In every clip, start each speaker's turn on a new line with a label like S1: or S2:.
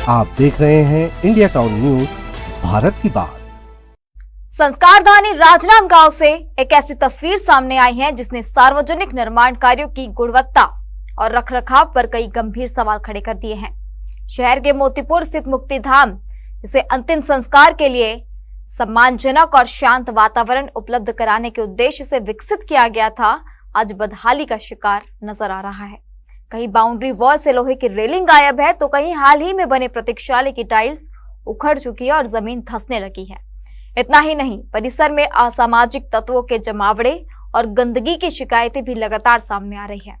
S1: आप देख रहे हैं इंडिया टाउन न्यूज, भारत की बात।
S2: संस्कारधानी राजनांदगांव से एक ऐसी तस्वीर सामने आई है जिसने सार्वजनिक निर्माण कार्यों की गुणवत्ता और रखरखाव पर कई गंभीर सवाल खड़े कर दिए हैं। शहर के मोतीपुर स्थित मुक्तिधाम, जिसे अंतिम संस्कार के लिए सम्मानजनक और शांत वातावरण उपलब्ध कराने के उद्देश्य से विकसित किया गया था, आज बदहाली का शिकार नजर आ रहा है। कहीं बाउंड्री वॉल से लोहे की रेलिंग गायब है, तो कहीं हाल ही में बने प्रतीक्षालय की टाइल्स उखड़ चुकी है और जमीन धंसने लगी है। इतना ही नहीं, परिसर में असामाजिक तत्वों के जमावड़े और गंदगी की शिकायतें भी लगातार सामने आ रही है।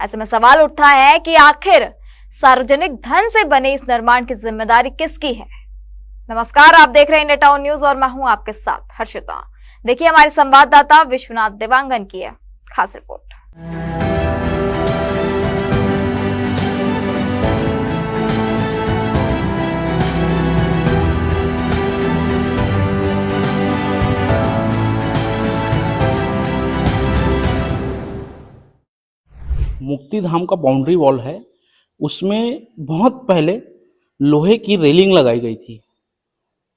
S2: ऐसे में सवाल उठता है कि आखिर सार्वजनिक धन से बने इस निर्माण की जिम्मेदारी किसकी है। नमस्कार, आप देख रहे हैं इंडिया टाउन न्यूज और मैं हूं आपके साथ हर्षिता। देखिए हमारे संवाददाता विश्वनाथ देवांगन की है खास रिपोर्ट।
S3: मुक्तिधाम का बाउंड्री वॉल है, उसमें बहुत पहले लोहे की रेलिंग लगाई गई थी।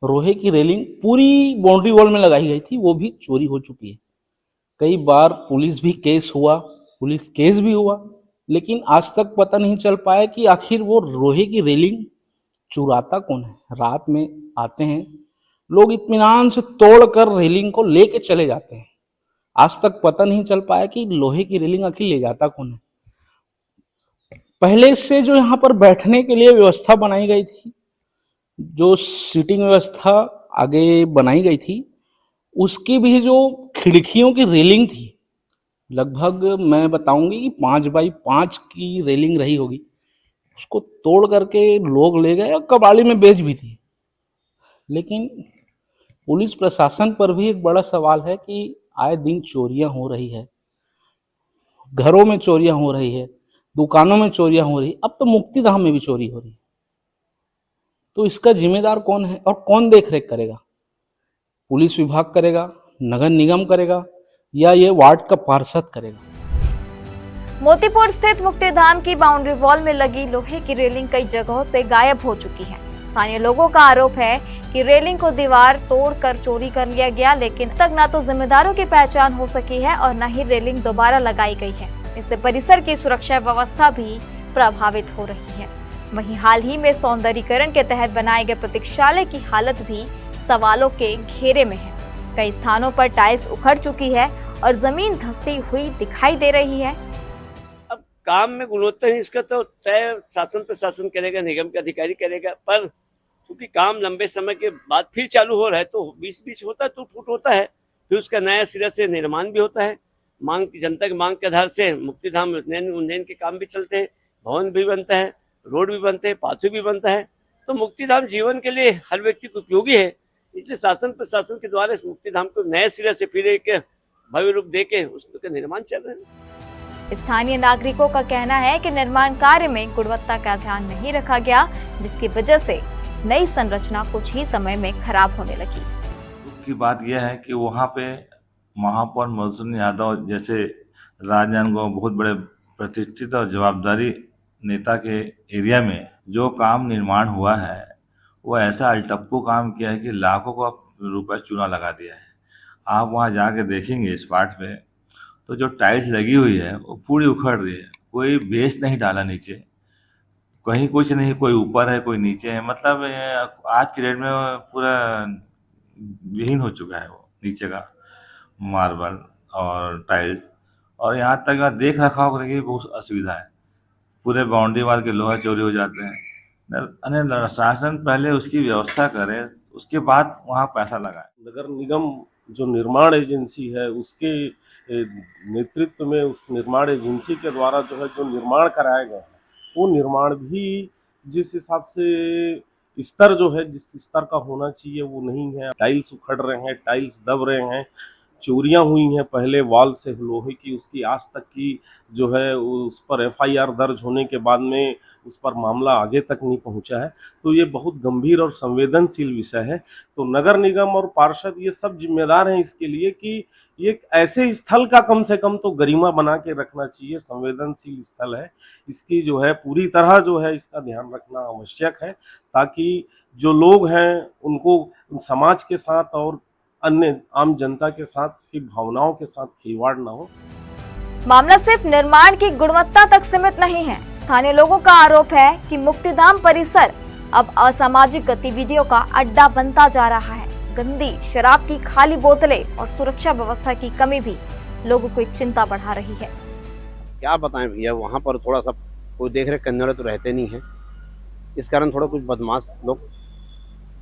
S3: लोहे की रेलिंग पूरी बाउंड्री वॉल में लगाई गई थी, वो भी चोरी हो चुकी है। कई बार पुलिस केस भी हुआ, लेकिन आज तक पता नहीं चल पाया कि आखिर वो लोहे की रेलिंग चुराता कौन है। रात में आते हैं लोग, इत्मीनान से तोड़कर रेलिंग को लेके चले जाते हैं। आज तक पता नहीं चल पाया कि लोहे की रेलिंग आखिर ले जाता कौन है। पहले से जो यहाँ पर बैठने के लिए व्यवस्था बनाई गई थी, जो सीटिंग व्यवस्था आगे बनाई गई थी, उसकी भी जो खिड़कियों की रेलिंग थी, लगभग मैं बताऊंगी कि 5x5 की रेलिंग रही होगी। उसको तोड़ करके लोग ले गए और कबाड़ी में बेच भी थी। लेकिन पुलिस प्रशासन पर भी एक बड़ा सवाल है कि आए दिन चोरियां हो रही है, घरों में चोरियां हो रही है, दुकानों में चोरियां हो रही है, अब तो मुक्तिधाम में भी चोरी हो रही है। तो इसका जिम्मेदार कौन है और कौन देख रेख करेगा? पुलिस विभाग करेगा, नगर निगम करेगा, या ये वार्ड का पार्षद करेगा?
S2: मोतीपुर स्थित मुक्तिधाम की बाउंड्री वॉल में लगी लोहे की रेलिंग कई जगहों से गायब हो चुकी है। स्थानीय लोगों का आरोप है कि रेलिंग को दीवार तोड़कर चोरी कर लिया गया, लेकिन तक न तो जिम्मेदारों की पहचान हो सकी है और न ही रेलिंग दोबारा लगाई गई है। इससे परिसर की सुरक्षा व्यवस्था भी प्रभावित हो रही है। वहीं हाल ही में सौंदर्यीकरण के तहत बनाए गए प्रतीक्षालय की हालत भी सवालों के घेरे में है। कई स्थानों पर टाइल्स उखड़ चुकी है और जमीन धंसती हुई दिखाई दे रही है।
S4: अब काम में गुणवत्ता नहीं, इसका तो तय शासन प्रशासन करेगा, निगम के अधिकारी करेगा। पर चूंकि काम लंबे समय के बाद फिर चालू हो रहा है, तो बीच होता है, टूट फूट होता है, फिर उसका नया सिरा से निर्माण भी होता है। जनता की मांग के आधार से मुक्तिधाम उन्नयन के काम भी चलते हैं, भवन भी बनता है, रोड भी बनते हैं, पाथवे भी बनता है। तो मुक्तिधाम जीवन के लिए हर व्यक्ति को उपयोगी है। इसलिए शासन प्रशासन के द्वारा इस मुक्तिधाम को नए सिरे से फिर एक भव्य रूप देके उसका निर्माण चल रहा है।
S2: स्थानीय नागरिकों का कहना है कि निर्माण कार्य में गुणवत्ता का ध्यान नहीं रखा गया, जिसकी वजह से नई संरचना कुछ ही समय में खराब होने लगी।
S5: दुख की बात यह है कि वहाँ पे महापौर मधुसूदन यादव जैसे राजनांदगांव बहुत बड़े प्रतिष्ठित और जवाबदारी नेता के एरिया में जो काम निर्माण हुआ है, वो ऐसा अल्टप्पू काम किया है कि लाखों का रुपए चूना लगा दिया है। आप वहाँ जाके देखेंगे स्पॉट पे, तो जो टाइल्स लगी हुई है वो पूरी उखड़ रही है। कोई बेस नहीं डाला नीचे, कहीं कुछ नहीं, कोई ऊपर है कोई नीचे है। मतलब आज की डेट में पूरा विहीन हो चुका है वो नीचे का मार्बल और टाइल्स। और यहाँ तक देख रखाव की बहुत असुविधा है। पूरे बाउंड्री वाल के लोहा चोरी हो जाते हैं। शासन पहले उसकी व्यवस्था करे, उसके बाद वहाँ पैसा लगाए।
S6: नगर निगम जो निर्माण एजेंसी है, उसके नेतृत्व में उस निर्माण एजेंसी के द्वारा जो है जो निर्माण कराया गया है, वो निर्माण भी जिस हिसाब से स्तर जो है जिस स्तर का होना चाहिए वो नहीं है। टाइल्स उखड़ रहे हैं, टाइल्स दब रहे हैं चोरियां हुई हैं पहले वॉल से लोहे की, उसकी आज तक की जो है उस पर एफआईआर दर्ज होने के बाद में उस पर मामला आगे तक नहीं पहुंचा है। तो ये बहुत गंभीर और संवेदनशील विषय है। तो नगर निगम और पार्षद ये सब जिम्मेदार हैं इसके लिए कि ये एक ऐसे स्थल का कम से कम तो गरिमा बना के रखना चाहिए, संवेदनशील स्थल है, इसकी जो है पूरी तरह जो है इसका ध्यान रखना आवश्यक है, ताकि जो लोग हैं उनको समाज के साथ और अन्य आम जनता के साथ की भावनाओं के साथ खिलवाड़ ना हो।
S2: मामला सिर्फ निर्माण की गुणवत्ता तक सीमित नहीं है। स्थानीय लोगों का आरोप है कि मुक्तिधाम परिसर अब असामाजिक गतिविधियों का अड्डा बनता जा रहा है। गंदी शराब की खाली बोतलें और सुरक्षा व्यवस्था की कमी भी लोगों को चिंता बढ़ा रही है।
S7: क्या बताएं भैया, वहाँ पर थोड़ा सा कोई देख रेख करने वाले तो रहते नहीं है, इस कारण थोड़ा कुछ बदमाश लोग,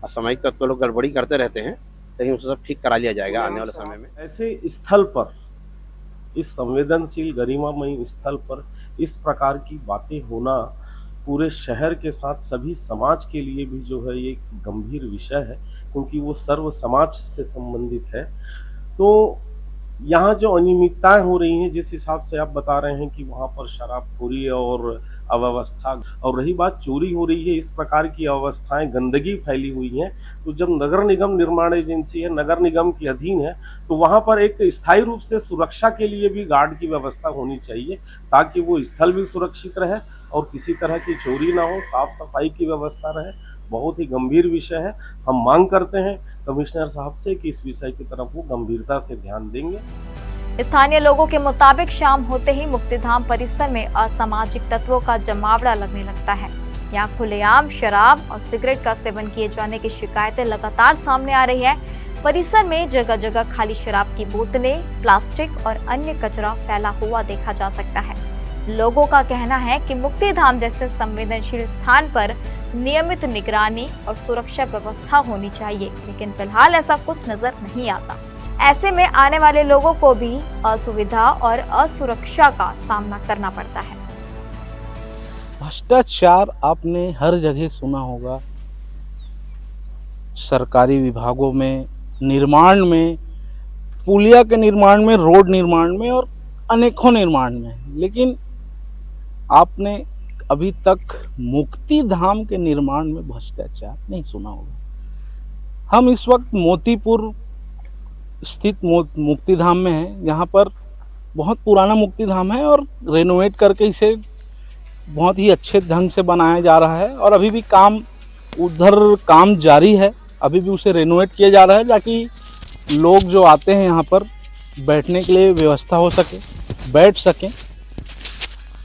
S7: असामाजिक तत्व लोग गड़बड़ी करते रहते हैं, लेकिन उसे सब ठीक करा लिया जाएगा आने वाले समय में।
S6: ऐसे स्थल पर, इस संवेदनशील गरिमामय स्थल पर इस प्रकार की बातें होना पूरे शहर के साथ सभी समाज के लिए भी जो है ये एक गंभीर विषय है, क्योंकि वो सर्व समाज से संबंधित है। तो यहाँ जो अनियमितताएं हो रही हैं, जिस हिसाब से आप बता रहे हैं कि वहाँ पर शराबखोरी और अव्यवस्था, और रही बात चोरी हो रही है, इस प्रकार की अवस्थाएं, गंदगी फैली हुई है, तो जब नगर निगम निर्माण एजेंसी है, नगर निगम के अधीन है, तो वहाँ पर एक स्थायी रूप से सुरक्षा के लिए भी गार्ड की व्यवस्था होनी चाहिए, ताकि वो स्थल भी सुरक्षित रहे और किसी तरह की चोरी ना हो, साफ सफाई की व्यवस्था रहे। बहुत ही गंभीर विषय है। हम मांग करते हैं कमिश्नर साहब से कि इस विषय की तरफ वो गंभीरता से ध्यान देंगे।
S2: स्थानीय लोगों के मुताबिक शाम होते ही मुक्तिधाम परिसर में असामाजिक तत्वों का जमावड़ा लगने लगता है। यहाँ खुलेआम शराब और सिगरेट का सेवन किए जाने की शिकायतें लगातार सामने आ रही है। परिसर में जगह जगह खाली शराब की बोतलें, प्लास्टिक और अन्य कचरा फैला हुआ देखा जा सकता है। लोगों का कहना है कि मुक्तिधाम जैसे संवेदनशील स्थान पर नियमित निगरानी और सुरक्षा व्यवस्था होनी चाहिए, लेकिन फिलहाल ऐसा कुछ नजर नहीं आता। ऐसे में आने वाले लोगों को भी असुविधा और असुरक्षा का सामना करना पड़ता है।
S3: भ्रष्टाचार आपने हर जगह सुना होगा, सरकारी विभागों में, निर्माण में, पुलिया के निर्माण में, रोड निर्माण में और अनेकों निर्माण में, लेकिन आपने अभी तक मुक्तिधाम के निर्माण में भ्रष्टाचार नहीं सुना होगा। हम इस वक्त मोतीपुर स्थित मुक्तिधाम में हैं। यहाँ पर बहुत पुराना मुक्तिधाम है और रेनोवेट करके इसे बहुत ही अच्छे ढंग से बनाया जा रहा है और अभी भी काम जारी है। अभी भी उसे रेनोवेट किया जा रहा है ताकि लोग जो आते हैं यहाँ पर बैठने के लिए व्यवस्था हो सके, बैठ सकें।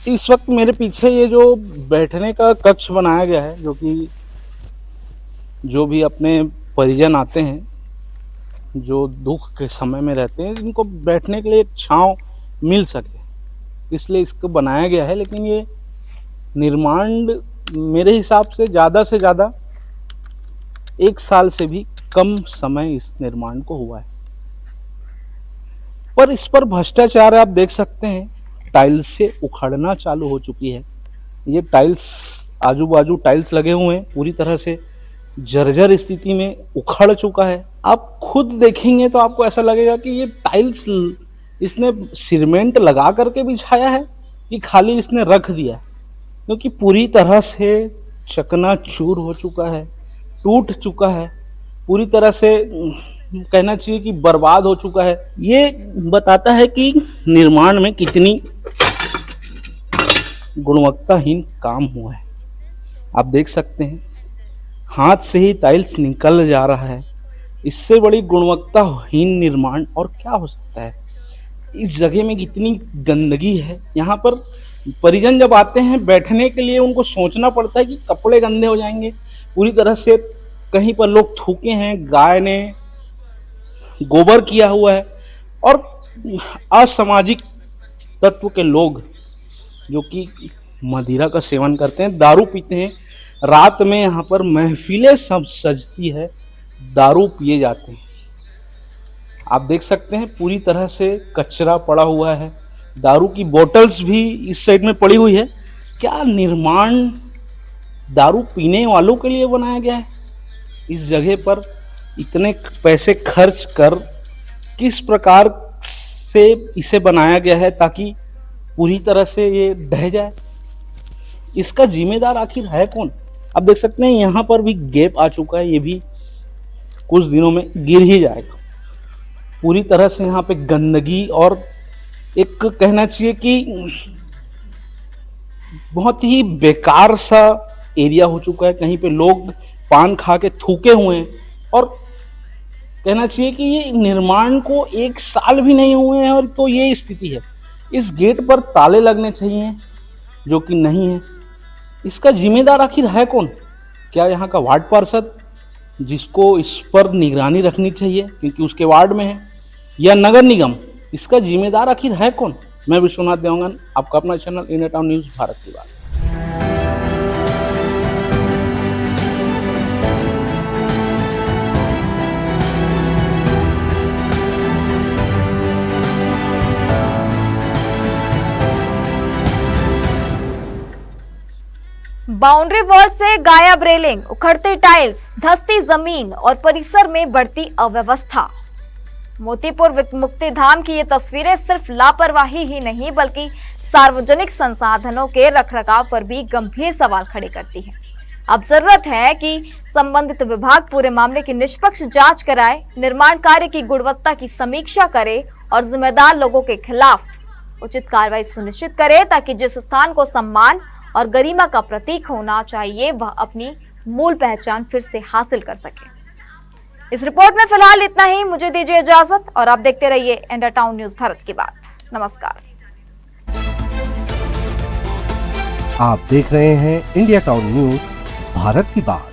S3: इस वक्त मेरे पीछे ये जो बैठने का कक्ष बनाया गया है, जो भी अपने परिजन आते हैं, जो दुख के समय में रहते हैं, इनको बैठने के लिए एक छांव मिल सके, इसलिए इसको बनाया गया है। लेकिन ये निर्माण मेरे हिसाब से ज़्यादा 1 साल से भी कम समय इस निर्माण को हुआ है, पर इस पर भ्रष्टाचार आप देख सकते हैं। टाइल्स से उखड़ना चालू हो चुकी है। ये टाइल्स, आजू बाजू टाइल्स लगे हुए हैं, पूरी तरह से जर्जर स्थिति में उखड़ चुका है। आप खुद देखेंगे तो आपको ऐसा लगेगा कि ये टाइल्स इसने सीमेंट लगा करके बिछाया है कि खाली इसने रख दिया है, क्योंकि पूरी तरह से चकनाचूर हो चुका है, टूट चुका है, पूरी तरह से कहना चाहिए कि बर्बाद हो चुका है। ये बताता है कि निर्माण में कितनी गुणवत्ताहीन काम हुआ है। आप देख सकते हैं हाथ से ही टाइल्स निकल जा रहा है। इससे बड़ी गुणवत्ताहीन निर्माण और क्या हो सकता है। इस जगह में कितनी गंदगी है। यहाँ पर परिजन जब आते हैं बैठने के लिए, उनको सोचना पड़ता है कि कपड़े गंदे हो जाएंगे। पूरी तरह से कहीं पर लोग थूके हैं, गाय ने गोबर किया हुआ है, और असामाजिक तत्व के लोग जो कि मदिरा का सेवन करते हैं, दारू पीते हैं। रात में यहाँ पर महफिलें सब सजती है, दारू पिए जाते हैं। आप देख सकते हैं पूरी तरह से कचरा पड़ा हुआ है, दारू की बोतल्स भी इस साइड में पड़ी हुई है। क्या निर्माण दारू पीने वालों के लिए बनाया गया है? इस जगह पर इतने पैसे खर्च कर किस प्रकार से इसे बनाया गया है ताकि पूरी तरह से ये ढह जाए, इसका जिम्मेदार आखिर है कौन? अब देख सकते हैं यहाँ पर भी गैप आ चुका है, ये भी कुछ दिनों में गिर ही जाएगा। पूरी तरह से यहाँ पे गंदगी और एक कहना चाहिए कि बहुत ही बेकार सा एरिया हो चुका है। कहीं पे लोग पान खा के थूके हुए हैं और कहना चाहिए कि ये निर्माण को 1 साल भी नहीं हुए हैं और तो ये स्थिति है। इस गेट पर ताले लगने चाहिए जो कि नहीं है। इसका जिम्मेदार आखिर है कौन? क्या यहाँ का वार्ड पार्षद जिसको इस पर निगरानी रखनी चाहिए क्योंकि उसके वार्ड में है, या नगर निगम? इसका जिम्मेदार आखिर है कौन? मैं विश्वनाथ देवगन, आपका अपना channel India town news Bharat की बात।
S2: बाउंड्री वॉल से गायब रेलिंग, उखड़ती टाइल्स, धंसती जमीन और परिसर में बढ़ती अव्यवस्था। मोतीपुर मुक्तिधाम की ये तस्वीरें सिर्फ लापरवाही ही नहीं बल्कि सार्वजनिक संसाधनों के रखरखाव पर भी गंभीर सवाल खड़े करती है। अब जरूरत है कि संबंधित विभाग पूरे मामले की निष्पक्ष जांच कराए, निर्माण कार्य की गुणवत्ता की समीक्षा करे और जिम्मेदार लोगों के खिलाफ उचित कार्रवाई सुनिश्चित करे ताकि जिस स्थान को सम्मान और गरिमा का प्रतीक होना चाहिए वह अपनी मूल पहचान फिर से हासिल कर सके। इस रिपोर्ट में फिलहाल इतना ही। मुझे दीजिए इजाजत और आप देखते रहिए इंडिया टाउन न्यूज़ भारत की बात। नमस्कार।
S1: आप देख रहे हैं इंडिया टाउन न्यूज़ भारत की बात।